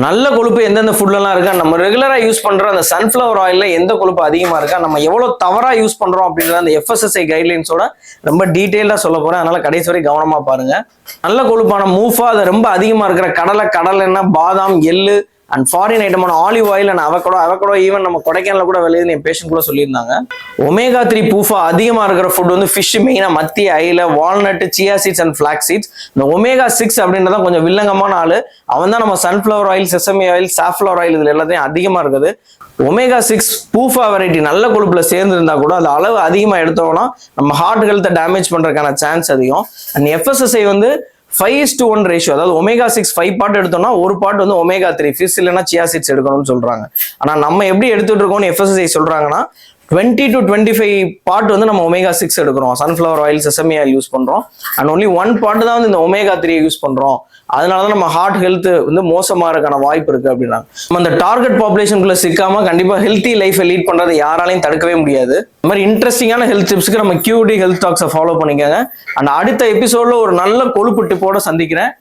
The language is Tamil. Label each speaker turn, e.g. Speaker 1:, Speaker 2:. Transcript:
Speaker 1: நல்ல கொழுப்பு எந்தெந்த ஃபுட்லாம் இருக்கா, நம்ம ரெகுலரா யூஸ் பண்ற அந்த சன்ஃபிளவர் ஆயில்ல எந்த கொழுப்பு அதிகமா இருக்கா, நம்ம எவ்வளவு தவறா யூஸ் பண்றோம் அப்படின்றத அந்த FSSAI கைட்லைன்ஸோட ரொம்ப டீடைலா சொல்ல போறேன். அதனால கடைசி வரை கவனமா பாருங்க. நல்ல கொழுப்பான மூஃபா, அது ரொம்ப அதிகமா இருக்கிற கடலெண்ணெய், பாதாம், எள்ளு அண்ட் ஃபாரின் ஐட்டமான olive oil and avocado even நம்ம கொடைக்கானல கூட விளையுதுன்னு என் பேஷண்ட் கூட சொல்லியிருந்தாங்க. ஒமேகா 3 பூஃபா அதிகமா இருக்கிற ஃபுட் வந்து ஃபிஷ், மெயினா மத்தி, அயில, walnut, chia seeds and flax seeds. இந்த ஒமேகா 6 அப்படின்றத கொஞ்சம் வில்லங்கமான ஆளு. அவன் தான் நம்ம sunflower oil, sesame oil, safflower oil இதுல எல்லாத்தையும் அதிகமா இருக்குது. ஒமேகா 6 பூஃபா வெரைட்டி நல்ல கொழுப்புல சேர்ந்து இருந்தா கூட அது அளவு அதிகமா எடுத்தோம்னா நம்ம ஹார்ட் ஹெல்த்தை டேமேஜ் பண்றதுக்கான சான்ஸ் அதிகம். அண்ட் FSSAI வந்து 5:1 ரேஷியோ, அதாவது ஒமேகா 6 5 பார்ட் எடுத்தோம்னா ஒரு பார்ட் வந்து ஒமேகா 3 ஃபிஷ் இல்லைன்னா சியா சீட்ஸ் எடுக்கணும்னு சொல்றாங்க. ஆனா நம்ம எப்படி எடுத்துட்டு இருக்கோம்னு FSSAI சொல்றாங்கன்னா 20 to 25 பார்ட் வந்து நம்ம ஒமேகா 6 எடுக்கிறோம். Sunflower oil, sesame oil use பண்றோம். அண்ட் ஒன்லி 1 பார்ட் தான் வந்து இந்த ஒமேகா 3 யூஸ் பண்றோம். அதனாலதான் நம்ம ஹார்ட் ஹெல்த் வந்து மோசமா இருக்கான வாய்ப்பு இருக்கு அப்படின்னாங்க. நம்ம அந்த டார்கெட் பாப்புலேஷனுக்குள்ள சிக்காம கண்டிப்பா ஹெல்த்தி லைஃபை லீட் பண்றதை யாராலையும் தடுக்கவே முடியாது. இந்த மாதிரி இன்ட்ரெஸ்டிங்கான ஹெல்த் டிப்ஸ்க்கு நம்ம QD ஹெல்த் டாக்ஸை ஃபாலோ பண்ணிக்கோங்க. அண்ட் அடுத்த எபிசோட்ல ஒரு நல்ல கொழுப்பு டிப்போட சந்திக்கிறேன்.